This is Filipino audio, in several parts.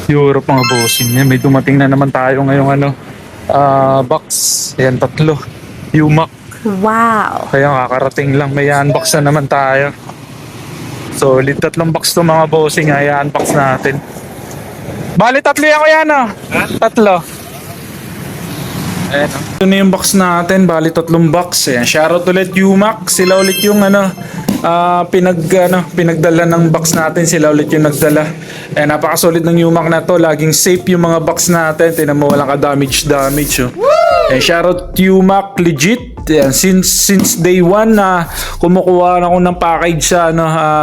Europe mga bossing. May dumating na naman tayo ngayong box. Ayan, 3. UMAC. Wow! Kaya kakarating lang. May unbox na naman tayo. Solid 3 box to mga bossing. Ay unbox natin. Bali 3 yan ko yan 3. Ayan, ito na yung box natin. Bali 3 box. Ayan, shoutout ulit UMAC. Sila ulit yung pinagdala ng box natin. Sila ulit yung nagdala. Ayan, napakasolid ng UMAC na to. Laging safe yung mga box natin. Tinan mo, walang ka-damage. Ayan, shoutout UMAC, legit. Ayan, since day 1 na kumukuha na ako ng package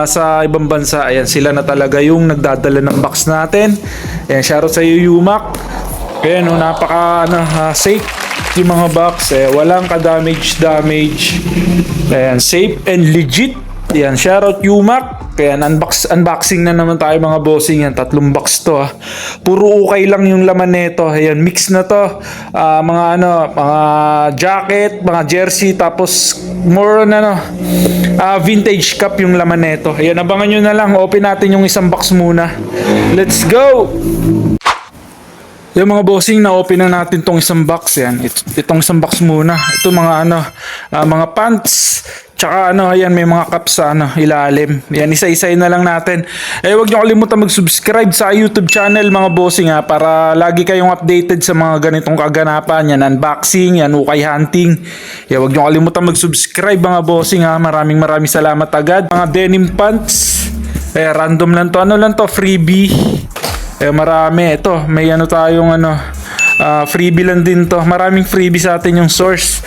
sa ibang bansa. Ayan, sila na talaga yung nagdadala ng box natin. Ayan, shoutout sa iyo UMAC. Ayan, napaka safe yung mga box. Walang ka-damage. Ayan, safe and legit. Ayan, shoutout UMAC. Ayan, unboxing na naman tayo mga bossing. Yan, 3 box to Puro ukay lang yung laman nito. Ayan, mix na to. Mga jacket, mga jersey, tapos more on vintage cup yung laman nito. Ayan, abangan nyo na lang. Open natin yung isang box muna. Let's go! Yung mga bossing, na-open na natin tong isang box. Yan, itong isang box muna. Ito mga mga pants. Tsaka ayan, may mga cups sa ilalim. Yan, isa-isayin na lang natin. Huwag niyo kalimutan mag-subscribe sa YouTube channel mga bossing para lagi kayong updated sa mga ganitong kaganapan. Yan, unboxing, yan, ukay hunting. Huwag niyo kalimutan mag-subscribe mga bossing Maraming salamat agad. Mga denim pants. Random lang to. Ano lang to? Freebie. Marami. Ito, may tayong freebie lang din to. Maraming freebie sa atin yung source.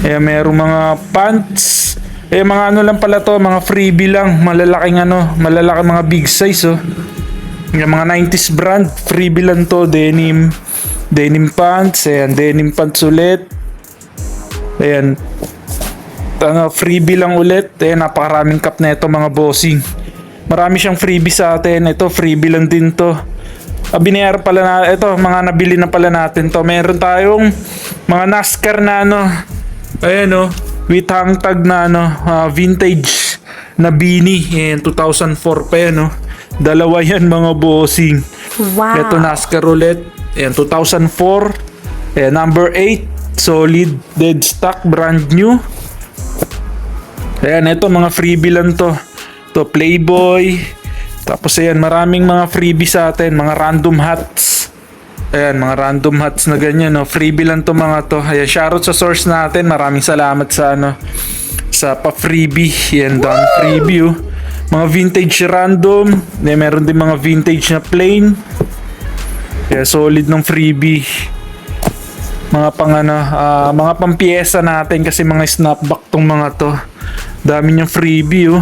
Merong mga pants. Mga lang pala to, mga freebie lang. Malalaking mga big size Yung mga 90s brand, freebie lang to. Denim pants. Ayan, denim pants ulit. Ayan. Freebie lang ulit. Ayan, napakaraming cup na ito mga bossing. Marami siyang freebie sa atin. Ito, freebie lang din to. Binayar pala na, ito, mga nabili na pala natin to. Meron tayong mga NASCAR na ayan with hang tag na vintage na beanie. Ayan, 2004 pa yan Dalawa yan mga bossing. Wow! Ito, NASCAR ulit. Ayan, 2004. Ayan, number 8. Solid, dead stock, brand new. Ayan, ito, mga freebie lang to. Playboy. Tapos ayan, maraming mga freebie sa atin, mga random hats. Ayan, mga random hats na ganyan freebie lang to mga to. Ayan, shoutout sa source natin. Maraming salamat sa sa pa-freebie. Ayan, down freebie Mga vintage random. Meron din mga vintage na plain. Ayan, solid ng freebie. Mga mga pampiyesa natin kasi mga snapback tong mga to. Dami niyang freebie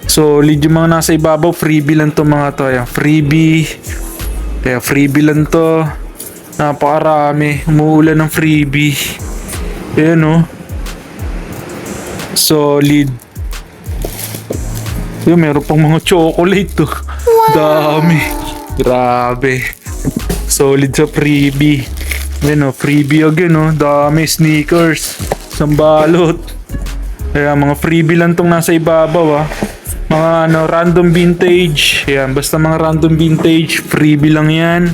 Solid yung mga nasa ibabaw, freebie lang to mga to. Ayan, freebie. Kaya freebie lang to. Napakarami. Umuulan ng freebie. Ayan solid. Ayan, meron pang mga chocolate Wow. Dami. Grabe. Solid sa freebie. Ayan freebie again Dami sneakers. Sambalot. Ayan, mga freebie lang tong nasa ibabaw Mga random vintage. Ayan, basta mga random vintage, freebie lang yan.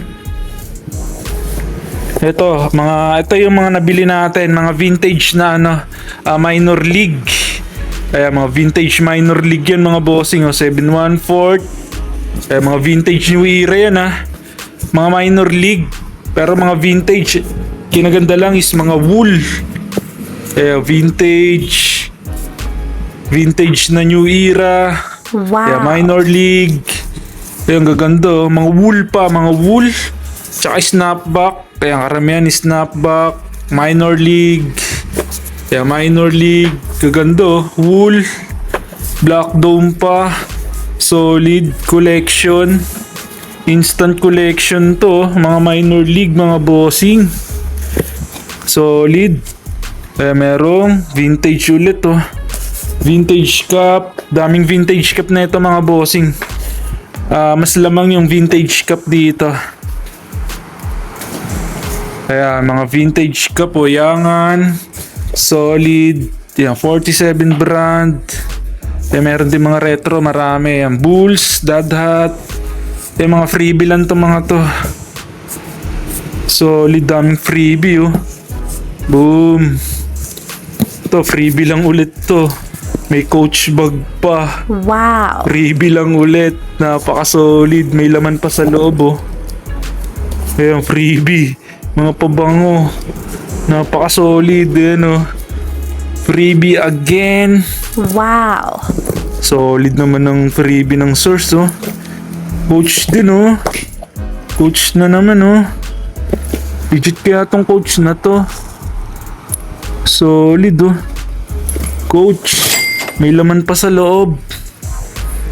Ito yung mga nabili natin, mga vintage na minor league. Ayan, mga vintage minor league yan mga bossing 714. Ayan, mga vintage new era yan Mga minor league. Pero mga vintage, kinaganda lang is mga wool. Ayan, vintage na new era. Wow! Yeah, minor league. Yung gaganda mga wool pa, mga wool. Tsaka snapback. Kaya karamihan is snapback. Minor league. Yeah, minor league. Gaganda wool. Black dome pa. Solid collection. Instant collection to. Mga minor league, mga bossing. Solid. Kaya merong vintage ulit Vintage cup. Daming vintage cup na ito mga bossing. Mas lamang yung vintage cup dito. Kaya mga vintage cup Yangan. Solid. Yan, 47 brand. Meron din mga retro, marami. Yan, Bulls, Dad Hat. Mga freebie lang to mga to. Solid, daming freebie oh. Boom. Ito, freebie lang ulit to. May coach bag pa. Wow. Freebie lang ulit. Napaka-solid. May laman pa sa loob oh. Ayan, freebie. Mga pabango. Napaka-solid. Ayan oh. Freebie again. Wow. Solid naman ng freebie ng Source oh. Coach din oh. Coach na naman oh. Legit kaya tong coach na to. Solid oh. Coach. May laman pa sa loob.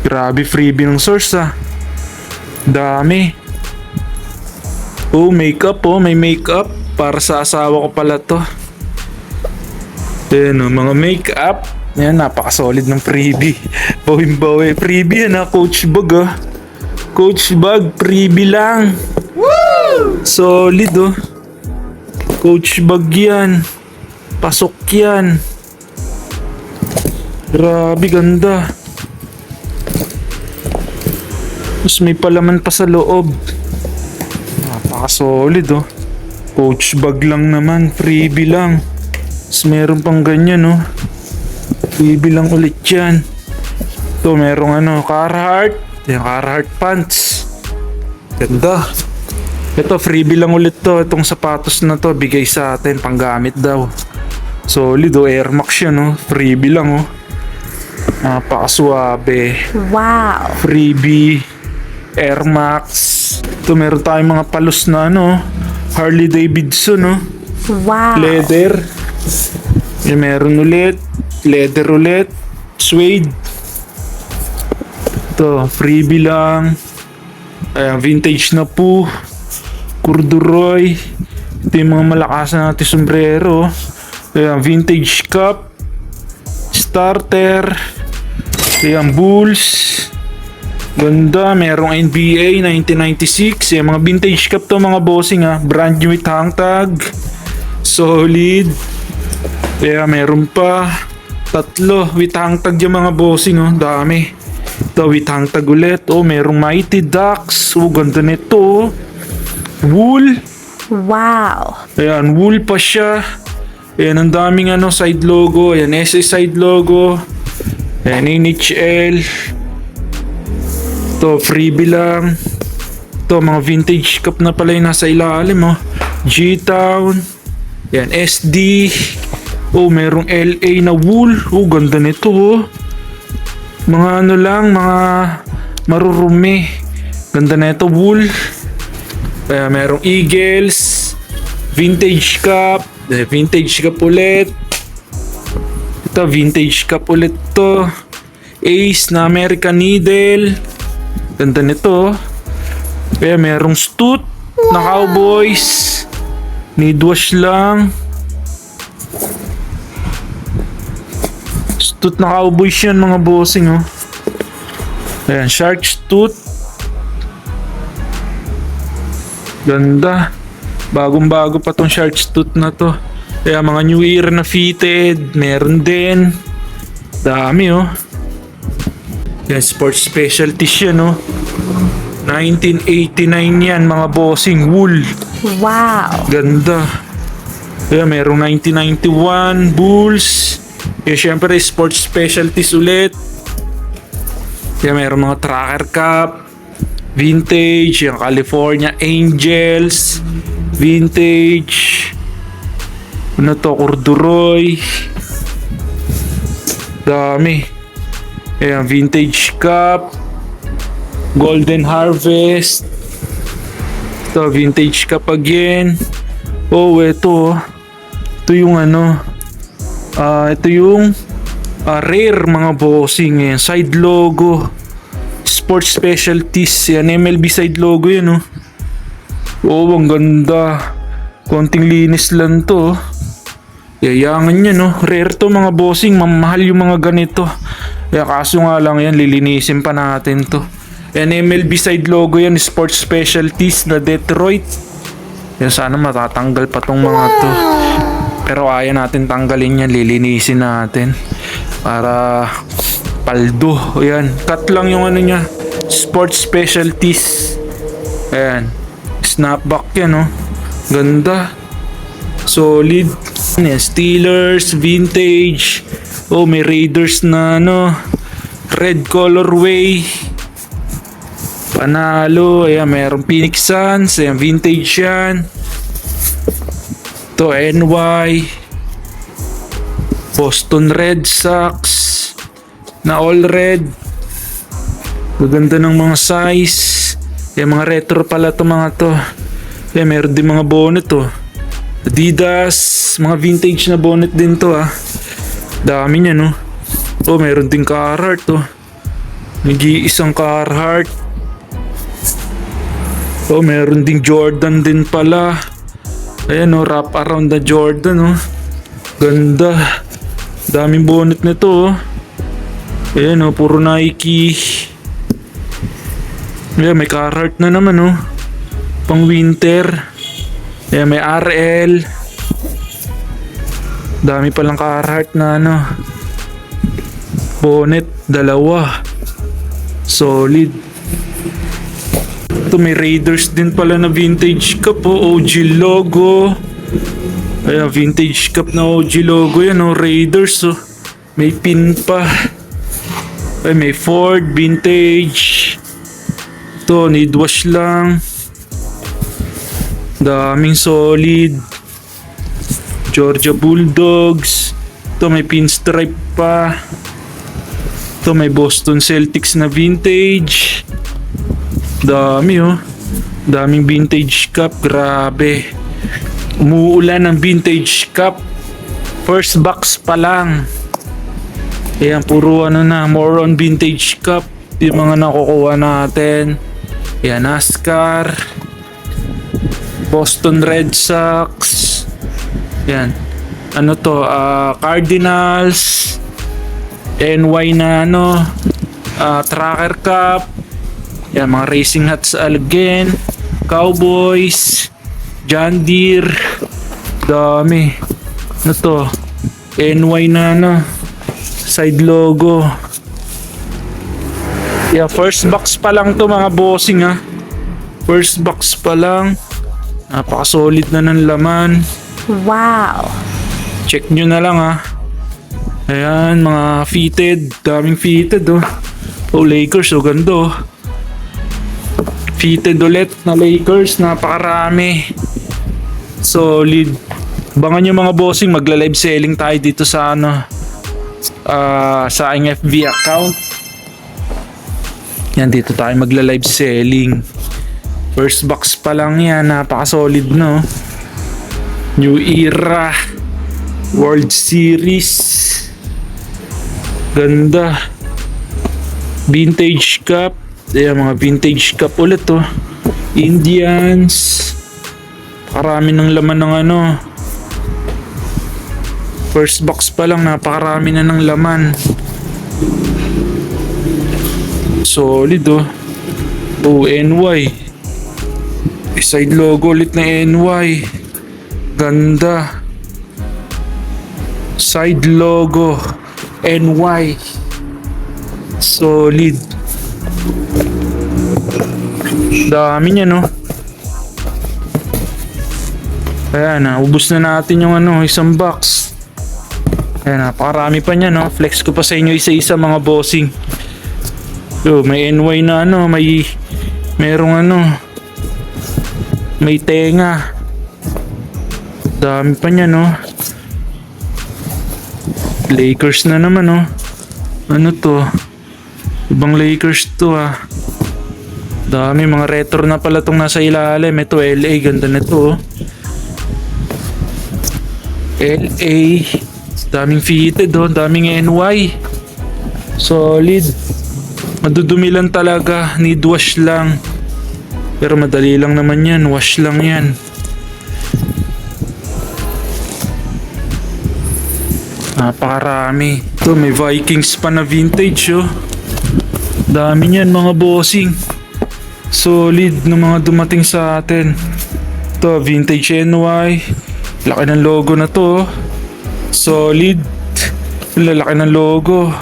Grabe freebie ng Source ah. Dami. Oh, makeup oh. May makeup. Para sa asawa ko pala to. Ayan oh, mga makeup. Ayan, napaka-solid ng freebie. Bawin-bawi. Freebie yan ah. Coach bag ah. Coach bag. Freebie lang. Woo! Solid oh. Coach bag yan. Pasok yan. Grabe, ganda. Tapos may palaman pa sa loob. Napaka-solid oh. Coach bag lang naman. Freebie lang. Tapos meron pang ganyan oh. Freebie lang ulit yan. Ito merong ano, Carhartt. Yung Carhartt pants. Ganda. Ito freebie lang ulit to. Itong sapatos na to bigay sa atin panggamit daw. Solid oh. Air Max yan oh. Freebie lang oh. Napakaswabe. Wow. Freebie Air Max. Ito meron tayong mga palos na ano, Harley Davidson oh. Wow. Leather. Yung meron ulit. Leather ulit. Suede. Ito freebie lang. Ayan, vintage na po. Corduroy. Ito yung mga malakasan natin sombrero. Ayan, vintage cup. Starter. Ayan, Bulls. Ganda, merong NBA 1996. Ayan, mga vintage cup to mga bossing ha. Brand new with hang tag. Solid. Ayan, meron pa. Tatlo with hang tag yung mga bossing oh. Dami. Ito with hang tag ulit. Oh, merong Mighty Ducks. Oh, ganda nito oh. Wool. Wow. Ayan, wool pa siya. Ayan, ang daming ano, side logo. Ayan, SA side logo. Ayan, NHL. Ito, freebie lang. Ito, mga vintage cup na pala yung nasa ilalim, oh. G-Town. Ayan, SD. Oh, merong LA na wool. Oh, ganda nito, oh. Mga ano lang, mga marurumi. Ganda na ito, wool. Ayan, merong Eagles. Vintage cup. Vintage cup ulit. Ito, vintage cup ulit to. Ace na American Needle. Ganda nito. Kaya merong Stoot na Cowboys. Need wash lang. Stoot na Cowboys yan mga bossing oh. Ayan, Shark Stoot. Ganda. Bagong-bago pa tong Shark Stoot na to. Kaya mga New Era na fitted. Meron din. Dami oh. Yan, sports specialties yan oh. 1989 yan mga bossing. Wool. Wow. Ganda. Kaya merong 1991 Bulls. Kaya syempre sports specialties ulit. Kaya merong mga tracker cup. Vintage. Yung California Angels. Vintage. Ano to? Corduroy. Dami. Ayan, vintage cup. Golden Harvest. Ito, vintage cup again. Oh, ito. Ito yung ano. Ito yung rare mga bossing. Ayan, side logo. Sports specialties. Yan, MLB side logo yan, oh. Oh, ang ganda. Konting linis lang to. Yayangan yan, no? Rare to mga bossing. Mamahal yung mga ganito. Kaya kaso nga lang yan, lilinisin pa natin to. Yan, MLB side logo yan. Sports specialties na Detroit. Yan, sana matatanggal pa tong mga to. Pero kaya natin tanggalin yan. Lilinisin natin. Para Paldo. Ayan. Cut lang yung ano niya. Sports specialties. Ayan. Snapback yan, oh. Ganda. Solid. Ayan, Steelers, vintage. Oh, may Raiders na ano. Red colorway. Panalo. Ayan, mayroong Phoenix Suns. Ayan, vintage yan. Ito, NY. Boston Red Sox. Na all red. Maganda ng mga size. Ayan, mga retro pala to mga to. Ayan, meron din mga bonnet to. Adidas. Mga vintage na bonnet din to ah. Dami niya no. Oh, meron din Carhartt to. Nag-iisang Carhartt. Oh, meron ding Jordan din pala. Ayan oh, wrap around the Jordan oh. Ganda. Daming bonnet nito oh. Ayan oh, puro Nike. Ayan, may Carhartt na naman oh. Pang winter. Ayan, may RL. Dami palang Carhartt na ano. Bonnet, dalawa. Solid. Ito, may Raiders din pala na vintage cup oh. OG logo. Ayan, vintage cup na OG logo yan oh. Raiders oh. May pin pa. Ay, may Ford vintage. Ito, need wash lang. Daming solid. Georgia Bulldogs. Ito, may pinstripe pa. Ito, may Boston Celtics na vintage. Dami oh. Daming vintage cup. Grabe. Umuulan ng vintage cup. First box pa lang. Ayan, puro ano na. More on vintage cup. Yung mga nakukuha natin. Ayan, NASCAR. Boston Red Sox. Ayan. Ano to? Cardinals. NY na ano. Tracker Cup. Ayan, mga racing hats again. Cowboys. John Deere. Dami. Ano to? NY na ano. Side logo. Yeah, first box pa lang to mga bossing ha. First box pa lang. Napaka-solid na ng laman. Wow. Check nyo na lang ha. Ayan, mga fitted. Daming fitted oh. Oh, Lakers oh, ganda oh. Fitted ulit na Lakers. Napakarami. Solid. Abangan nyo mga bossing, magla-live selling tayo dito sa ano, sa aking FB account. Yan, dito tayo magla-live selling. First box pa lang yan. Napaka-solid no. New Era. World Series. Ganda. Vintage Cup. Ayan, mga vintage cup ulit to. Indians. Karami ng laman ng ano. First box pa lang, napakarami na ng laman. Solid oh. Oh, NY. Side logo ulit na NY. Ganda. Side logo NY. Solid. Dami niya no. Ayan, ubos na natin yung ano, isang box. Ayan, napakarami pa niya no. Flex ko pa sa inyo isa-isa mga bossing. So, may NY na ano, merong ano, may tenga. Dami pa niya no. Lakers na naman no. Ano to? Ibang Lakers to ah. Dami, mga retro na pala tong nasa ilalim. Ito LA, ganda na to. LA. Daming fitted oh, daming NY. Solid. Madudumi lang talaga, need wash lang. Pero madali lang naman yan, wash lang yan. Napakarami. Ito, may Vikings pa na vintage oh. Dami niyan mga bossing. Solid ng mga dumating sa atin. Ito, vintage NY. Laki ng logo na to oh. Solid. Lalaki ng logo.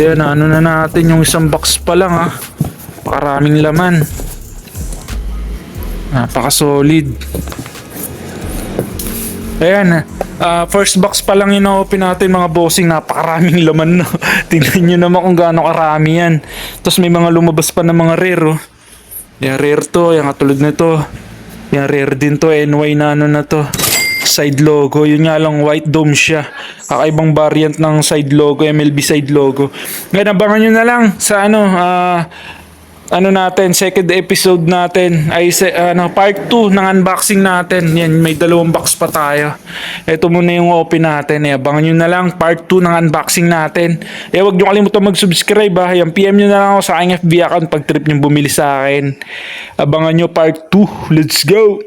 Ayan, ano na natin yung isang box pa lang ha. Pakaraming laman. Napaka-solid. Ayan, first box pa lang yung na-open natin mga bossing. Napakaraming laman na. Tingnan nyo naman kung gaano karami yan. Tapos may mga lumabas pa ng mga rare oh. Yan rare to, yan katulad nito. Yan rare din to, NY na ano na to. Side logo, yun nga lang white dome siya. Kakaibang variant ng side logo, MLB side logo. Ngayon, abangan nyo na lang sa natin, second episode natin ay part 2 ng unboxing natin. Yan, may 2 box pa tayo. Ito muna yung open natin. Abangan nyo na lang part 2 ng unboxing natin. Huwag nyo kalimutan mag-subscribe ha. Yan, PM nyo na lang ako sa aking FB account pag trip nyo bumili sa akin. Abangan nyo part 2. Let's go!